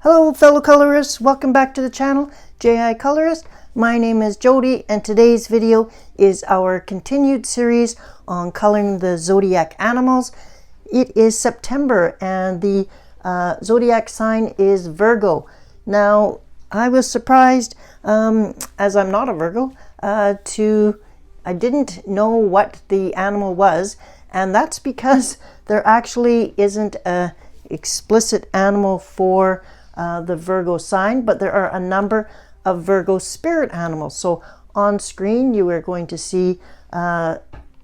Hello fellow colorists, welcome back to the channel, JI Colorist. My name is Jody and today's video is our continued series on coloring the zodiac animals. It is September and the zodiac sign is Virgo. Now I was surprised, as I'm not a Virgo, I didn't know what the animal was, and that's because there actually isn't a explicit animal for the Virgo sign, but there are a number of Virgo spirit animals. So on screen you are going to see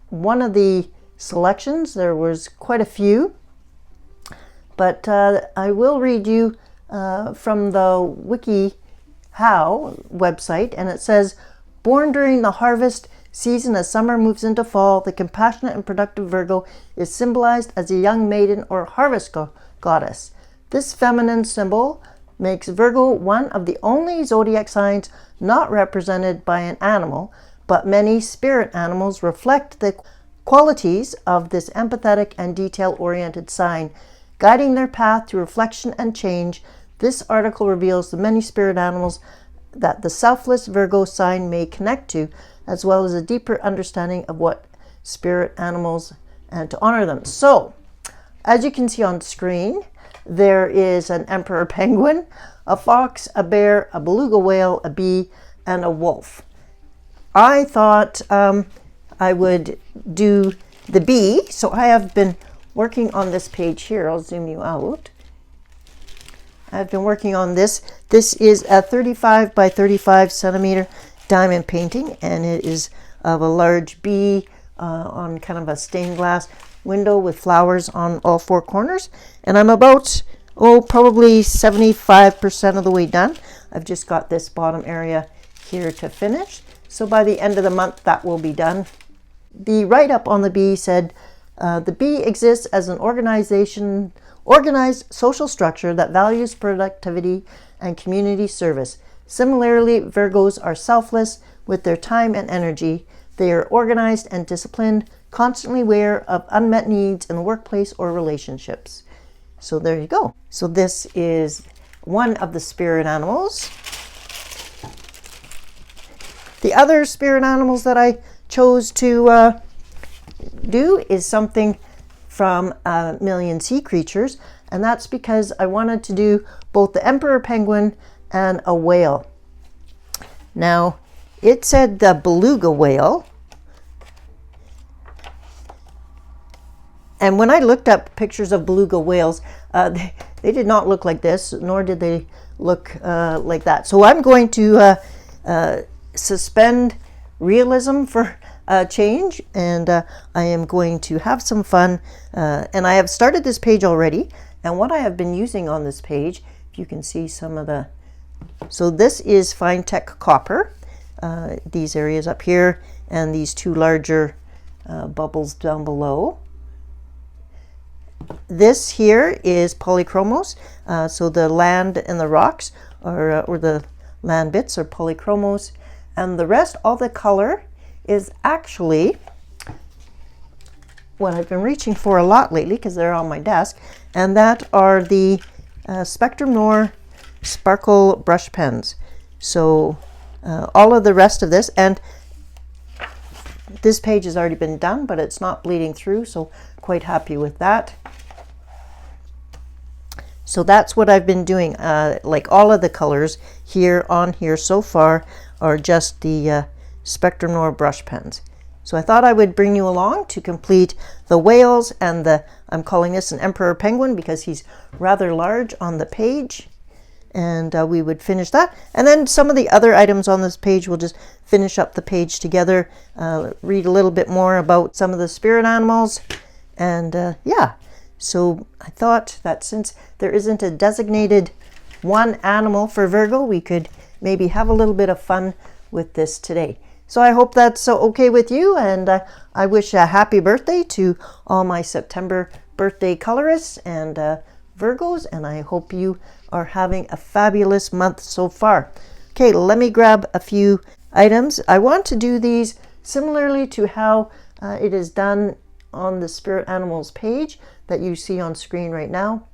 one of the selections. There was quite a few, but I will read you from the WikiHow website, and it says, born during the harvest season as summer moves into fall, the compassionate and productive Virgo is symbolized as a young maiden or harvest goddess. This feminine symbol makes Virgo one of the only zodiac signs not represented by an animal, but many spirit animals reflect the qualities of this empathetic and detail-oriented sign, guiding their path to reflection and change. This article reveals the many spirit animals that the selfless Virgo sign may connect to, as well as a deeper understanding of what spirit animals and to honor them. So, as you can see on screen, there is an emperor penguin, a fox, a bear, a beluga whale, a bee, and a wolf. I thought I would do the bee, so I have been working on this page here. I'll zoom you out. I've been working on this. This is a 35 by 35 centimeter diamond painting, and it is of a large bee on kind of a stained glass window with flowers on all four corners, and I'm about probably 75% of the way done. I've just got this bottom area here to finish, so by the end of the month that will be done. The write-up on the bee said the bee exists as an organized social structure that values productivity and community service. Similarly, Virgos are selfless with their time and energy. They are organized and disciplined, constantly aware of unmet needs in the workplace or relationships. So there you go. So this is one of the spirit animals. The other spirit animals that I chose to do is something from A Million Sea Creatures, and that's because I wanted to do both the emperor penguin and a whale. Now, it said the beluga whale, and when I looked up pictures of beluga whales, they did not look like this, nor did they look like that. So I'm going to suspend realism for a change, and I am going to have some fun. And I have started this page already, and what I have been using on this page, if you can see some of the, so this is Finetec copper, these areas up here, and these two larger bubbles down below. This here is polychromos, so the land and the rocks or the land bits are polychromos, and the rest, all the color, is actually what I've been reaching for a lot lately because they're on my desk, and that are the Spectrum Noir sparkle brush pens. So all of the rest of this, and this page has already been done, but it's not bleeding through, so quite happy with that. So that's what I've been doing. Like all of the colors here on here so far are just the Spectrum Noir brush pens. So I thought I would bring you along to complete the whales and I'm calling this an emperor penguin because he's rather large on the page, and we would finish that. And then some of the other items on this page, we'll just finish up the page together, read a little bit more about some of the spirit animals, and yeah. So I thought that since there isn't a designated one animal for Virgo, we could maybe have a little bit of fun with this today. So I hope that's okay with you, and I wish a happy birthday to all my September birthday colorists and Virgos, and I hope you are having a fabulous month so far. Okay, let me grab a few items. I want to do these similarly to how it is done on the spirit animals page that you see on screen right now.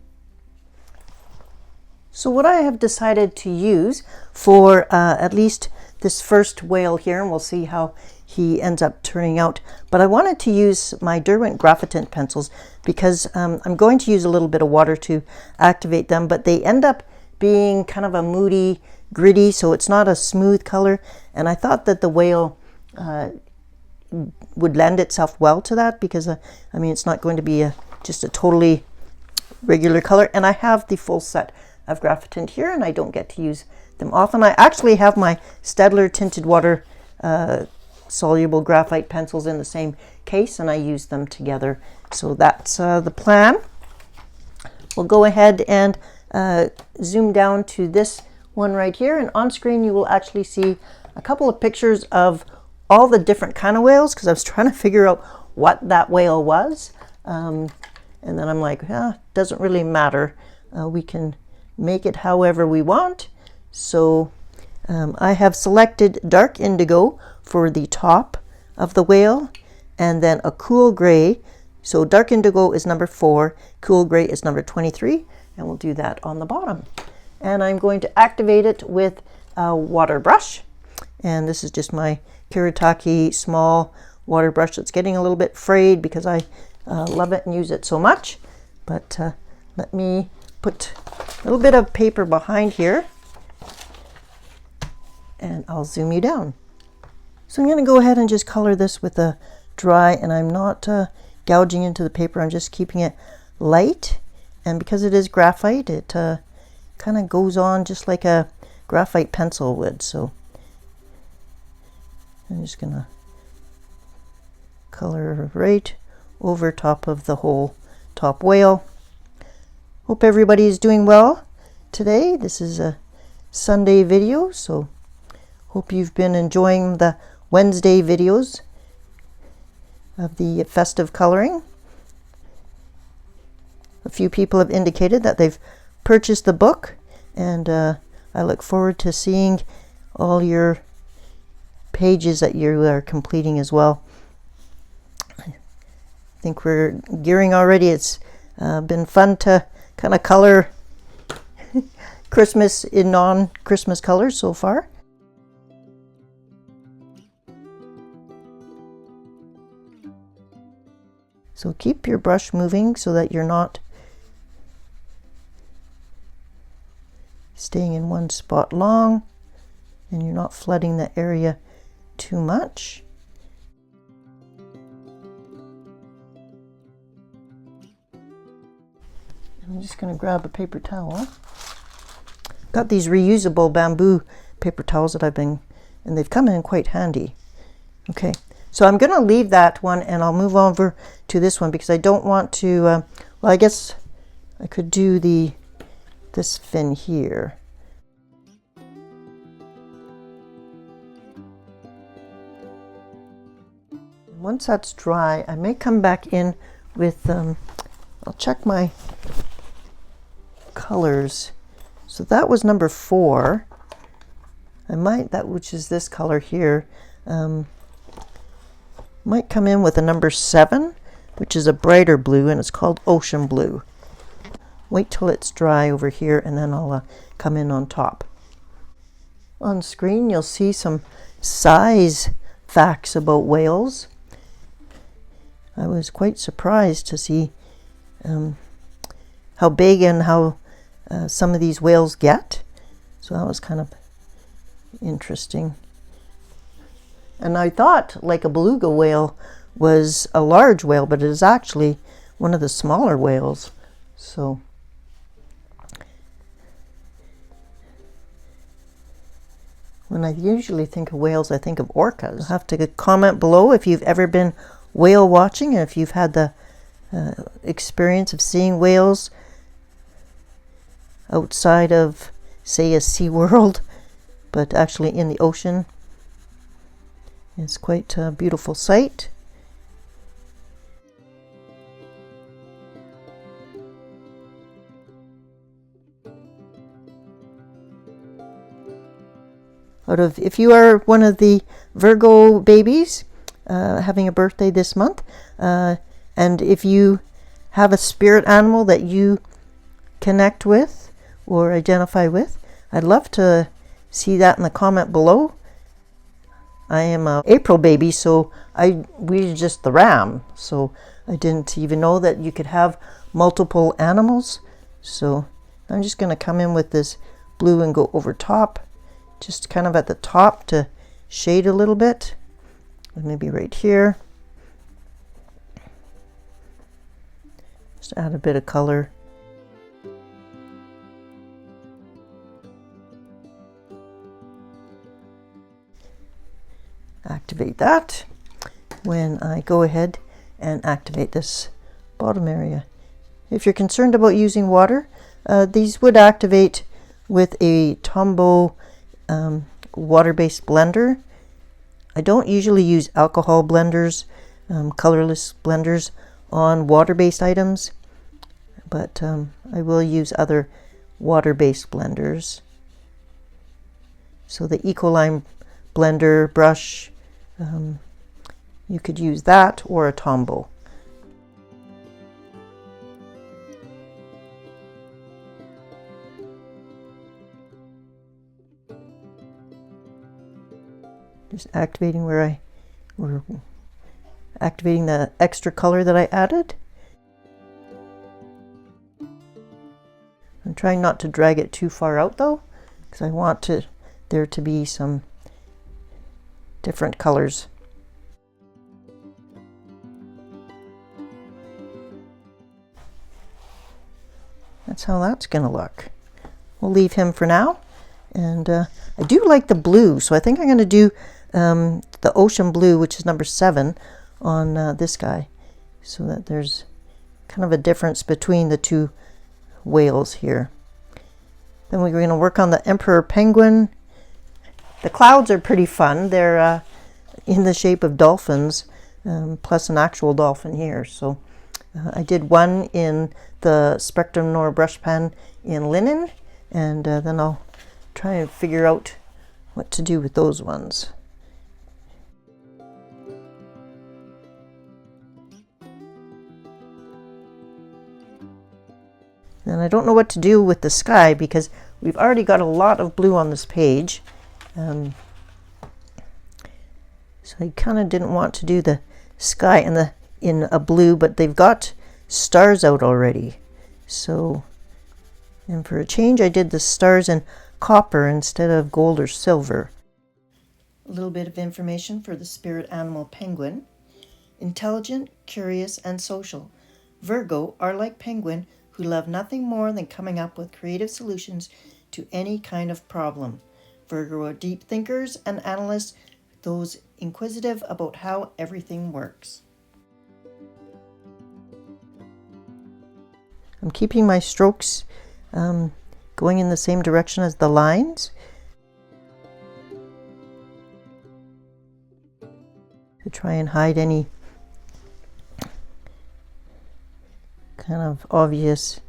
So what I have decided to use for at least this first whale here, and we'll see how he ends up turning out, but I wanted to use my Derwent Graphitint pencils because I'm going to use a little bit of water to activate them, but they end up being kind of a moody, gritty, so it's not a smooth color, and I thought that the whale would lend itself well to that because I mean, it's not going to be just a totally regular color, and I have the full set of Graphitint here, and I don't get to use them often. I actually have my Staedtler tinted water soluble graphite pencils in the same case, and I use them together. So that's the plan. We'll go ahead and zoom down to this one right here, and on screen you will actually see a couple of pictures of all the different kind of whales, because I was trying to figure out what that whale was, and then I'm like, doesn't really matter, we can make it however we want. So I have selected dark indigo for the top of the whale, and then a cool gray. So dark indigo is number 4, cool gray is number 23, and we'll do that on the bottom. And I'm going to activate it with a water brush, and this is just my Kiritaki small water brush that's getting a little bit frayed because I love it and use it so much. But let me put a little bit of paper behind here, and I'll zoom you down. So I'm going to go ahead and just color this with a dry, and I'm not gouging into the paper, I'm just keeping it light, and because it is graphite, it kind of goes on just like a graphite pencil would. So I'm just going to color right over top of the whole top whale. Hope everybody is doing well today. This is a Sunday video, so hope you've been enjoying the Wednesday videos of the festive coloring. A few people have indicated that they've purchased the book, and I look forward to seeing all your pages that you are completing as well. I think we're gearing already. It's been fun to kind of color Christmas in non-Christmas colors so far. So keep your brush moving so that you're not staying in one spot long, and you're not flooding the area too much. I'm just going to grab a paper towel. Got these reusable bamboo paper towels that and they've come in quite handy. Okay, so I'm going to leave that one, and I'll move over to this one because I don't want to, well, I guess I could do this fin here. Once that's dry, I may come back in with, I'll check my colors. So that was number 4. Which is this color here, might come in with a number 7, which is a brighter blue, and it's called Ocean Blue. Wait till it's dry over here, and then I'll come in on top. On screen, you'll see some size facts about whales. I was quite surprised to see how big and how some of these whales get. So that was kind of interesting. And I thought like a beluga whale was a large whale, but it is actually one of the smaller whales. So when I usually think of whales, I think of orcas. You'll have to comment below if you've ever been whale watching, and if you've had the experience of seeing whales outside of, say, a SeaWorld, but actually in the ocean. It's quite a beautiful sight. If you are one of the Virgo babies having a birthday this month, and if you have a spirit animal that you connect with, or identify with? I'd love to see that in the comment below. I am a April baby, so we're just the ram, so I didn't even know that you could have multiple animals. So I'm just going to come in with this blue and go over top, just kind of at the top to shade a little bit, and maybe right here. Just add a bit of color. Activate that when I go ahead and activate this bottom area. If you're concerned about using water, these would activate with a Tombow water-based blender. I don't usually use alcohol blenders, colorless blenders on water-based items, but I will use other water-based blenders. So the Ecolime blender brush, you could use that or a Tombow. Just activating where we're activating the extra color that I added. I'm trying not to drag it too far out though, because I want there to be some different colors. That's how that's gonna look. We'll leave him for now. And I do like the blue, so I think I'm gonna do the ocean blue, which is number 7 on this guy, so that there's kind of a difference between the two whales here. Then we're going to work on the emperor penguin. The clouds are pretty fun. They're in the shape of dolphins, plus an actual dolphin here. So I did one in the Spectrum Noir brush pen in linen, and then I'll try and figure out what to do with those ones. And I don't know what to do with the sky because we've already got a lot of blue on this page. So I kind of didn't want to do the sky in a blue, but they've got stars out already. So, and for a change, I did the stars in copper instead of gold or silver. A little bit of information for the spirit animal penguin. Intelligent, curious, and social. Virgo are like penguin, who love nothing more than coming up with creative solutions to any kind of problem. Virgo are deep thinkers and analysts, those inquisitive about how everything works. I'm keeping my strokes going in the same direction as the lines. To try and hide any kind of obvious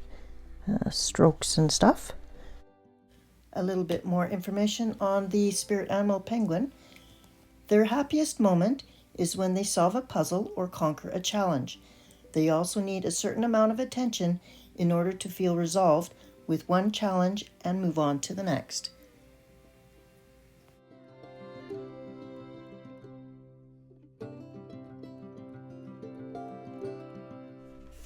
strokes and stuff. A little bit more information on the spirit animal penguin. Their happiest moment is when they solve a puzzle or conquer a challenge. They also need a certain amount of attention in order to feel resolved with one challenge and move on to the next.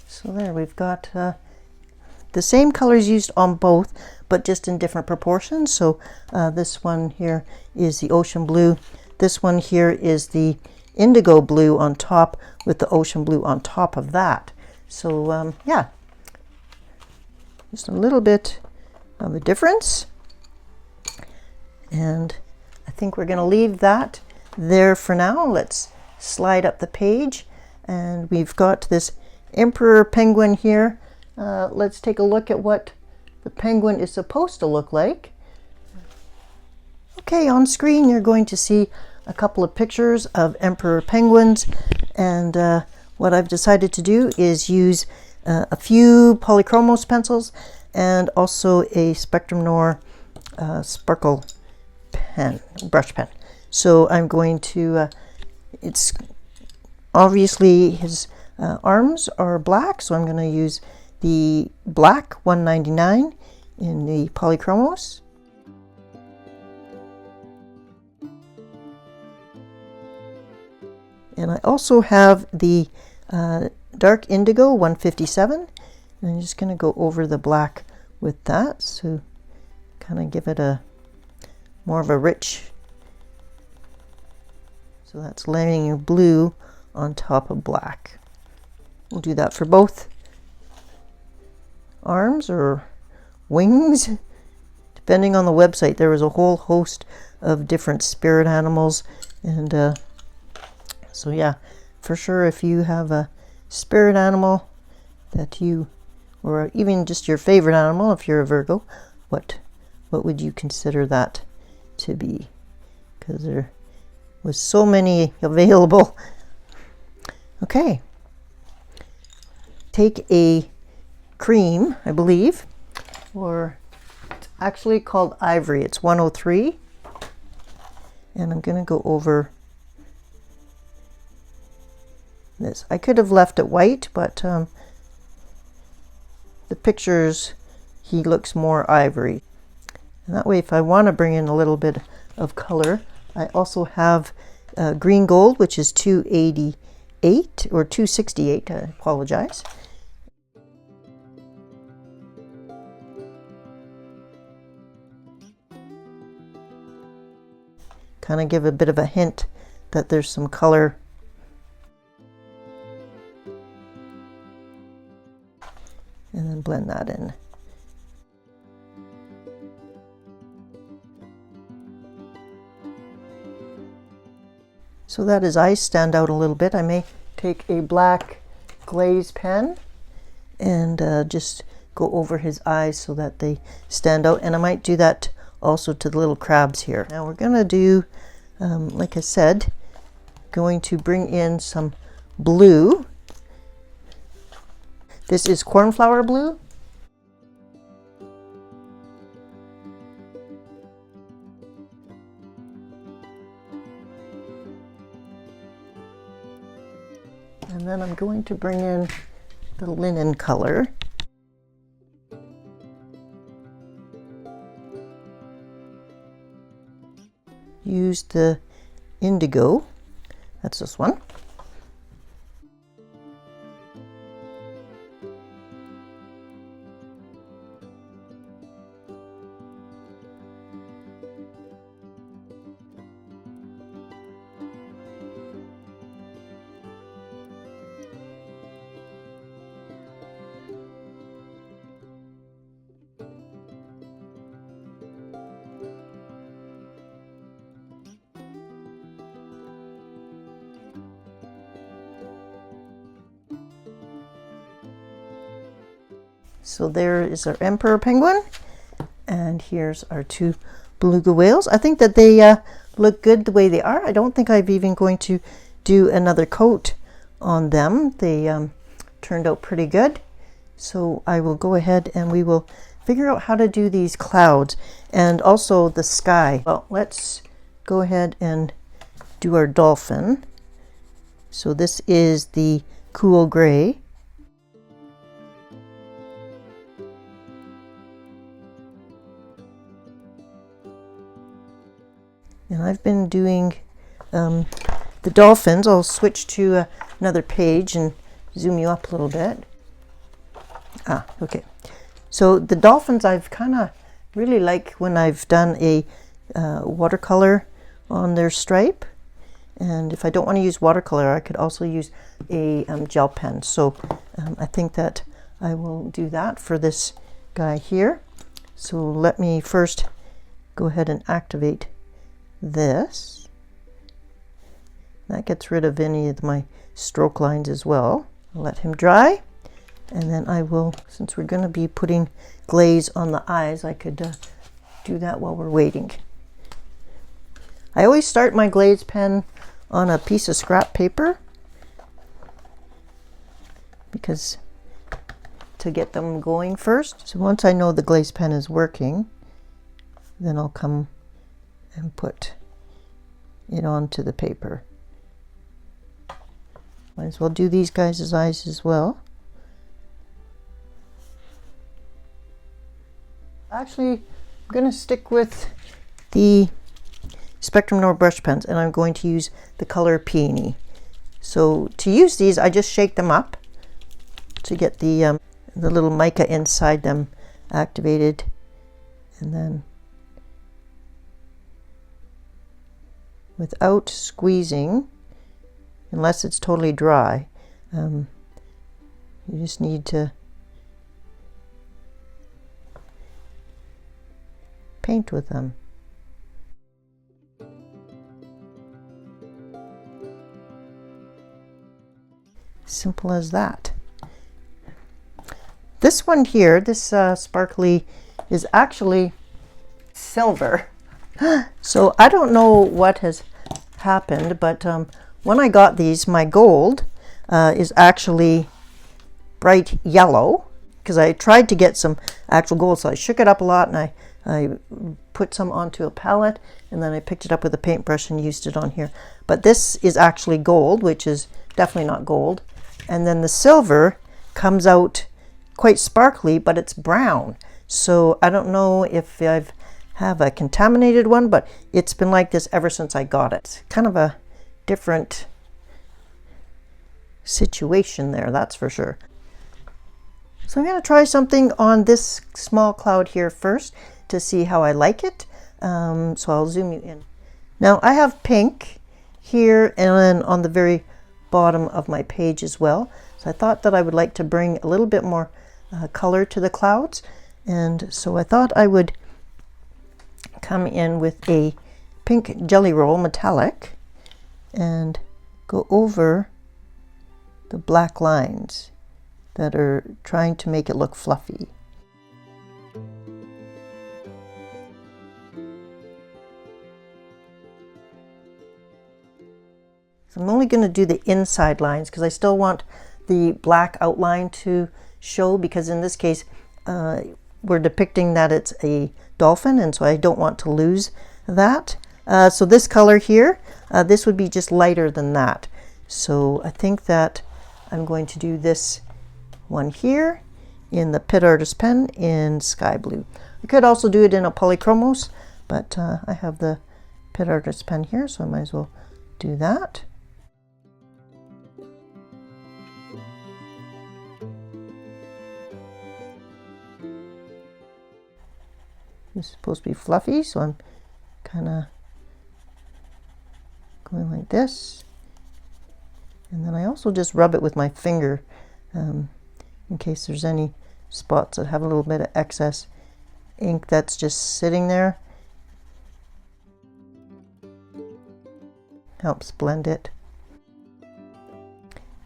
So there we've got the same colors used on both, but just in different proportions. So this one here is the ocean blue. This one here is the indigo blue on top with the ocean blue on top of that. So yeah, just a little bit of a difference. And I think we're going to leave that there for now. Let's slide up the page, and we've got this emperor penguin here. Let's take a look at what the penguin is supposed to look like. Okay, on screen you're going to see a couple of pictures of emperor penguins, and what I've decided to do is use a few Chromos pencils and also a Spectrum Noir sparkle pen, brush pen. So I'm going to, it's obviously his arms are black, so I'm going to use the black 199 in the Polychromos. And I also have the dark indigo 157, and I'm just going to go over the black with that, so kind of give it a more of a rich. So that's layering blue on top of black. We'll do that for both arms or wings. Depending on the website, there was a whole host of different spirit animals, and so yeah, for sure, if you have a spirit animal that you, or even just your favorite animal, if you're a Virgo, what would you consider that to be? Because there was so many available. Okay, take a cream, I believe, or it's actually called ivory. It's 103, and I'm going to go over this. I could have left it white, but the pictures, he looks more ivory. And that way, if I want to bring in a little bit of color, I also have green gold, which is 288 or 268, I apologize. Kind of give a bit of a hint that there's some color. And then blend that in. So that his eyes stand out a little bit, I may take a black glaze pen and just go over his eyes so that they stand out. And I might do that also to the little crabs here. Now we're going to do, like I said, going to bring in some blue. This is cornflower blue. And then I'm going to bring in the linen color. Use the indigo. That's this one. So there is our emperor penguin, and here's our two beluga whales. I think that they look good the way they are. I don't think I'm even going to do another coat on them. They turned out pretty good. So I will go ahead and we will figure out how to do these clouds and also the sky. Well, let's go ahead and do our dolphin. So this is the cool gray. And I've been doing the dolphins. I'll switch to another page and zoom you up a little bit. Okay. So the dolphins I've kind of really like when I've done a watercolor on their stripe. And if I don't want to use watercolor, I could also use a gel pen. So I think that I will do that for this guy here. So let me first go ahead and activate this. That gets rid of any of my stroke lines as well. I'll let him dry, and then I will, since we're going to be putting glaze on the eyes, I could do that while we're waiting. I always start my glaze pen on a piece of scrap paper because to get them going first. So once I know the glaze pen is working, then I'll come and put it onto the paper. Might as well do these guys' eyes as well. Actually, I'm going to stick with the Spectrum Noir brush pens, and I'm going to use the color Peony. So to use these, I just shake them up to get the little mica inside them activated, and then without squeezing, unless it's totally dry, you just need to paint with them. Simple as that. This one here, this sparkly, is actually silver. So I don't know what has happened, but when I got these, my gold is actually bright yellow, because I tried to get some actual gold, so I shook it up a lot, and I put some onto a palette, and then I picked it up with a paintbrush and used it on here. But this is actually gold, which is definitely not gold. And then the silver comes out quite sparkly, but it's brown. So I don't know if I have a contaminated one, but it's been like this ever since I got it. It's kind of a different situation there, that's for sure. So I'm going to try something on this small cloud here first to see how I like it. So I'll zoom you in. Now I have pink here and then on the very bottom of my page as well. So I thought that I would like to bring a little bit more color to the clouds, and so I thought I would come in with a pink Jelly Roll metallic and go over the black lines that are trying to make it look fluffy. So I'm only going to do the inside lines because I still want the black outline to show, because in this case we're depicting that it's a dolphin, and so I don't want to lose that. So this color here, this would be just lighter than that. So I think that I'm going to do this one here in the Pitt Artist pen in sky blue. I could also do it in a Polychromos, but I have the Pitt Artist pen here, so I might as well do that. It's supposed to be fluffy, so I'm kind of going like this, and then I also just rub it with my finger in case there's any spots that have a little bit of excess ink that's just sitting there. Helps blend it.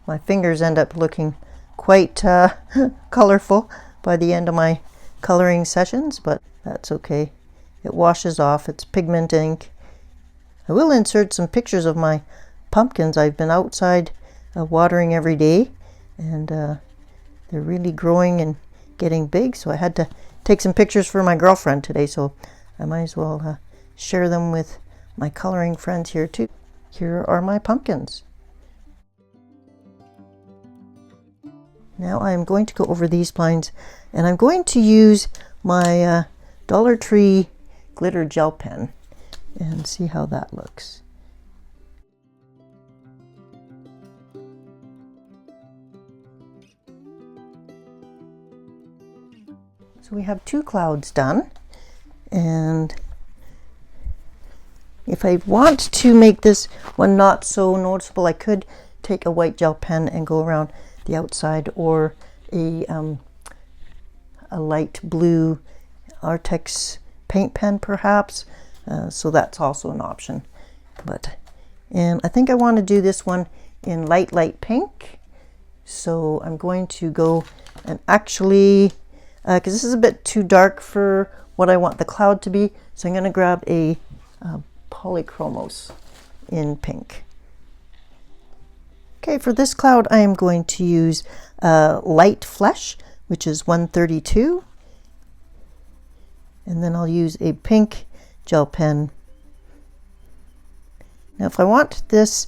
My fingers end up looking quite colorful by the end of my coloring sessions, but that's okay. It washes off. It's pigment ink. I will insert some pictures of my pumpkins. I've been outside watering every day, and they're really growing and getting big, so I had to take some pictures for my girlfriend today, so I might as well share them with my coloring friends here too. Here are my pumpkins. Now I'm going to go over these lines, and I'm going to use my Dollar Tree glitter gel pen and see how that looks. So we have two clouds done, and if I want to make this one not so noticeable, I could take a white gel pen and go around the outside, or a light blue Artex paint pen perhaps, so that's also an option. And I think I want to do this one in light pink, so I'm going to go and actually, because this is a bit too dark for what I want the cloud to be, so I'm going to grab a Polychromos in pink. Okay, for this cloud I am going to use Light Flesh, which is 132, and then I'll use a pink gel pen. Now if I want this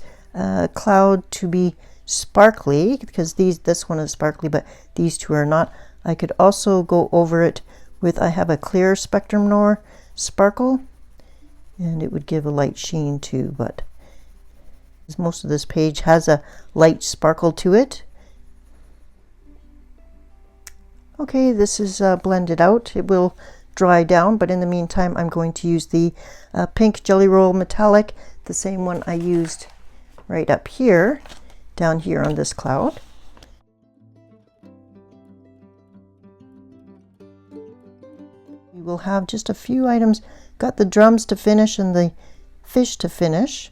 cloud to be sparkly, because this one is sparkly but these two are not, I could also go over it with, I have a clear Spectrum Noir sparkle, and it would give a light sheen too, but most of this page has a light sparkle to it. Okay, this is blended out. It will dry down, but in the meantime I'm going to use the pink Jelly Roll Metallic, the same one I used right up here, down here on this cloud. We will have just a few items. Got the drums to finish and the fish to finish.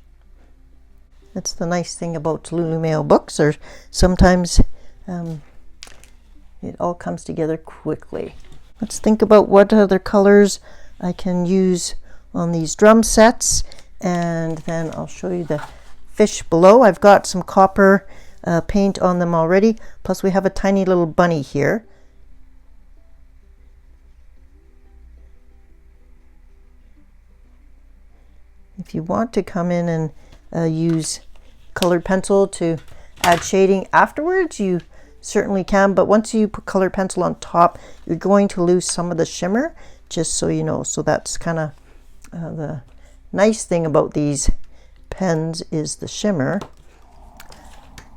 That's the nice thing about Lulu Mayo books, or sometimes it all comes together quickly. Let's think about what other colors I can use on these drum sets, and then I'll show you the fish below. I've got some copper paint on them already, plus we have a tiny little bunny here. If you want to come in and use colored pencil to add shading afterwards, you certainly can, but once you put colored pencil on top, you're going to lose some of the shimmer, just so you know. So that's kind of the nice thing about these pens, is the shimmer.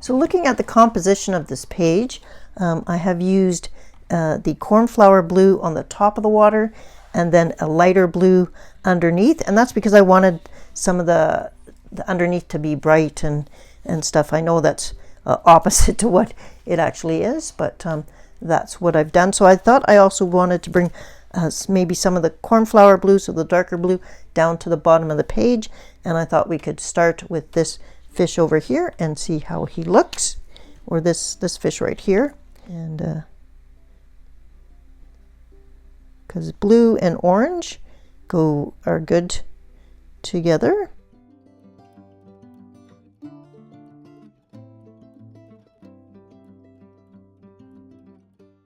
So looking at the composition of this page, I have used the cornflower blue on the top of the water and then a lighter blue underneath, and that's because I wanted some of the underneath to be bright and stuff. I know that's opposite to what it actually is, but that's what I've done. So I thought I also wanted to bring maybe some of the cornflower blue, so the darker blue, down to the bottom of the page, and I thought we could start with this fish over here and see how he looks, or this fish right here, and because blue and orange are good together.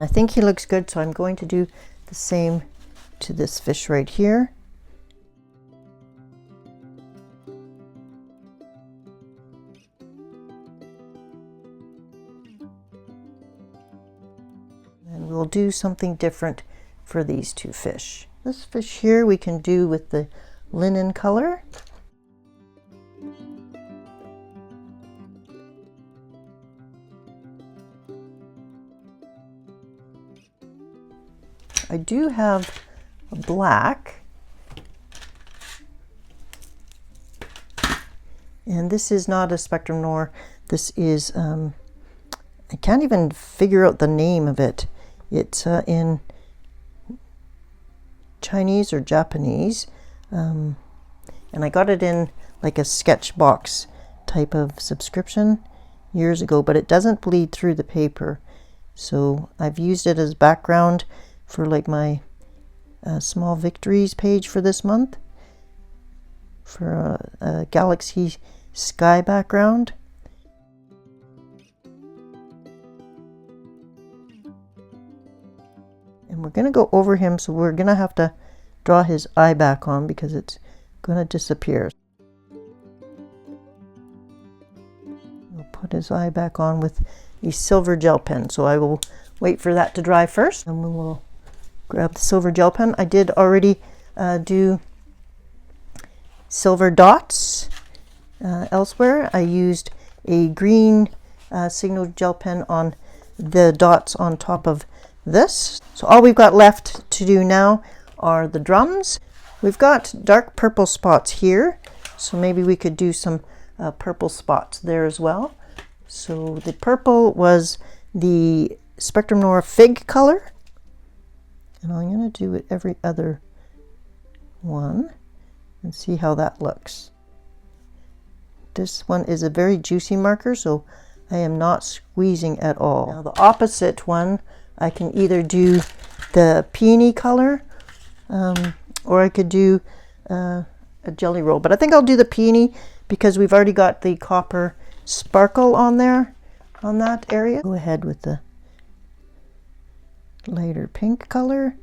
I think he looks good, so I'm going to do the same to this fish right here. And we'll do something different for these two fish. This fish here we can do with the linen color. I do have a black, and this is not a Spectrum Noir. This is, I can't even figure out the name of it. It's in Chinese or Japanese, and I got it in like a sketch box type of subscription years ago, but it doesn't bleed through the paper. So I've used it as background for like my small victories page for this month, for a galaxy sky background. And we're going to go over him, so we're going to have to draw his eye back on because it's going to disappear. We'll put his eye back on with a silver gel pen, so I will wait for that to dry first, and we will grab the silver gel pen. I did already do silver dots elsewhere. I used a green signal gel pen on the dots on top of this. So all we've got left to do now are the drums. We've got dark purple spots here, so maybe we could do some purple spots there as well. So the purple was the Spectrum Noir Fig color, and I'm going to do it every other one and see how that looks. This one is a very juicy marker, so I am not squeezing at all. Now the opposite one, I can either do the peony color or I could do a jelly roll, but I think I'll do the peony because we've already got the copper sparkle on there, on that area. Go ahead with the lighter pink color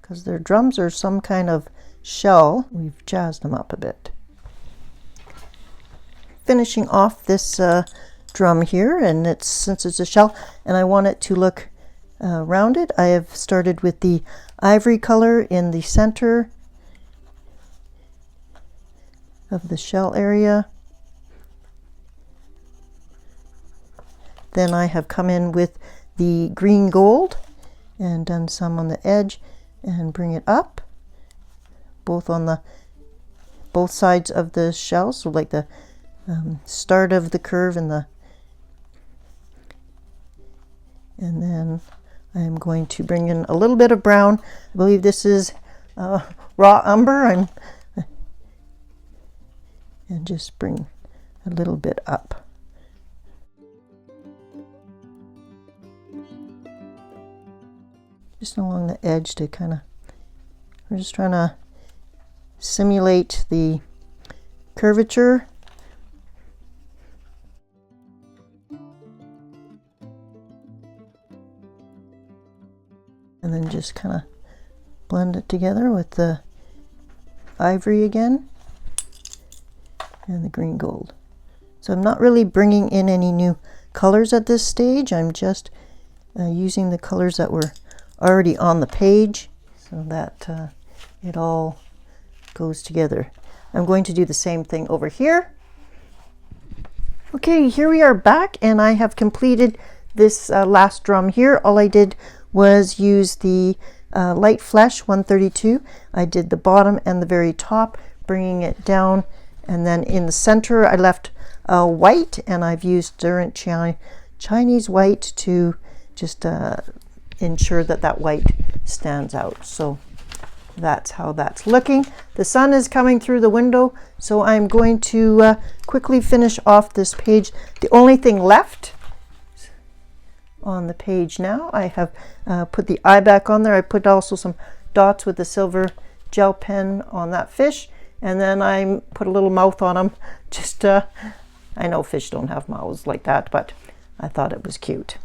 because their drums are some kind of shell. We've jazzed them up a bit. Finishing off this drum here, and since it's a shell and I want it to look rounded. I have started with the ivory color in the center of the shell area. Then I have come in with the green gold and done some on the edge and bring it up, both sides of the shell, so like the start of the curve and then I'm going to bring in a little bit of brown. I believe this is raw umber, and just bring a little bit up. Just along the edge to kind of, we're just trying to simulate the curvature. And then just kind of blend it together with the ivory again and the green gold. So I'm not really bringing in any new colors at this stage. I'm just using the colors that were already on the page so that it all goes together. I'm going to do the same thing over here. Okay, here we are back, and I have completed this last drum here. All I did was use the light flesh 132. I did the bottom and the very top, bringing it down, and then in the center I left white, and I've used different Chinese white to just ensure that that white stands out. So that's how that's looking. The sun is coming through the window, so I'm going to quickly finish off this page. The only thing left on the page now, I have put the eye back on there. I put also some dots with the silver gel pen on that fish, and then I put a little mouth on him. Just I know fish don't have mouths like that, but I thought it was cute.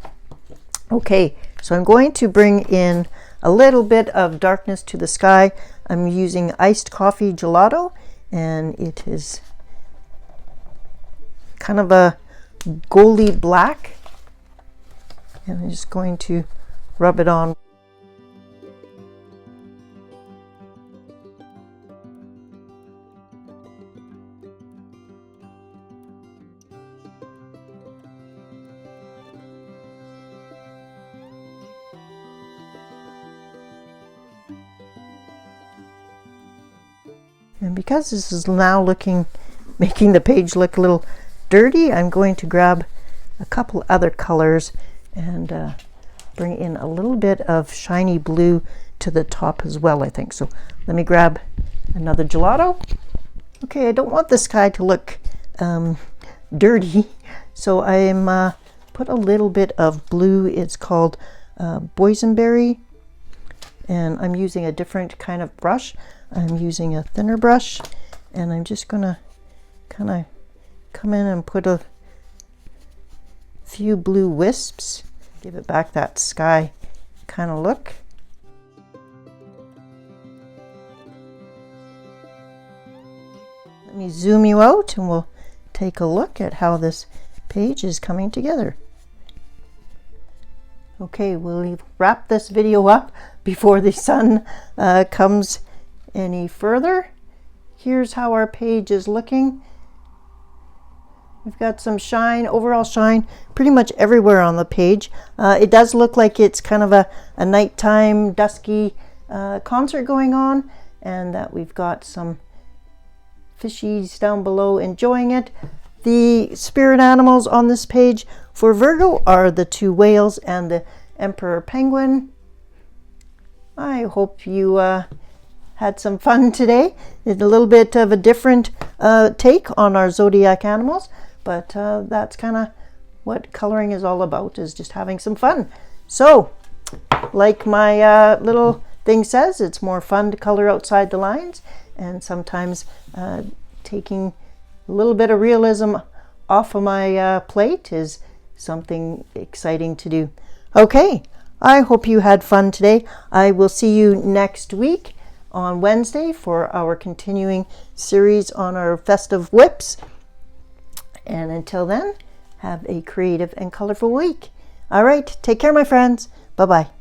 Okay, so I'm going to bring in a little bit of darkness to the sky. I'm using iced coffee gelato, and it is kind of a goldy black, and I'm just going to rub it on. And because this is now making the page look a little dirty, I'm going to grab a couple other colors and bring in a little bit of shiny blue to the top as well, I think. So let me grab another gelato. Okay, I don't want the sky to look dirty, so I'm put a little bit of blue. It's called boysenberry, and I'm using a different kind of brush. I'm using a thinner brush, and I'm just gonna kind of come in and put a few blue wisps, give it back that sky kind of look. Let me zoom you out and we'll take a look at how this page is coming together. Okay, we'll wrap this video up before the sun comes any further. Here's how our page is looking. We've got some shine, overall shine, pretty much everywhere on the page. It does look like it's kind of a nighttime, dusky concert going on, and that we've got some fishies down below enjoying it. The spirit animals on this page for Virgo are the two whales and the emperor penguin. I hope you had some fun today. It's a little bit of a different take on our zodiac animals, but that's kind of what coloring is all about, is just having some fun. So, like my little thing says, it's more fun to color outside the lines, and sometimes taking a little bit of realism off of my plate is something exciting to do. Okay, I hope you had fun today. I will see you next week on Wednesday for our continuing series on our festive whips. And until then, have a creative and colorful week. All right, take care, my friends. Bye-bye.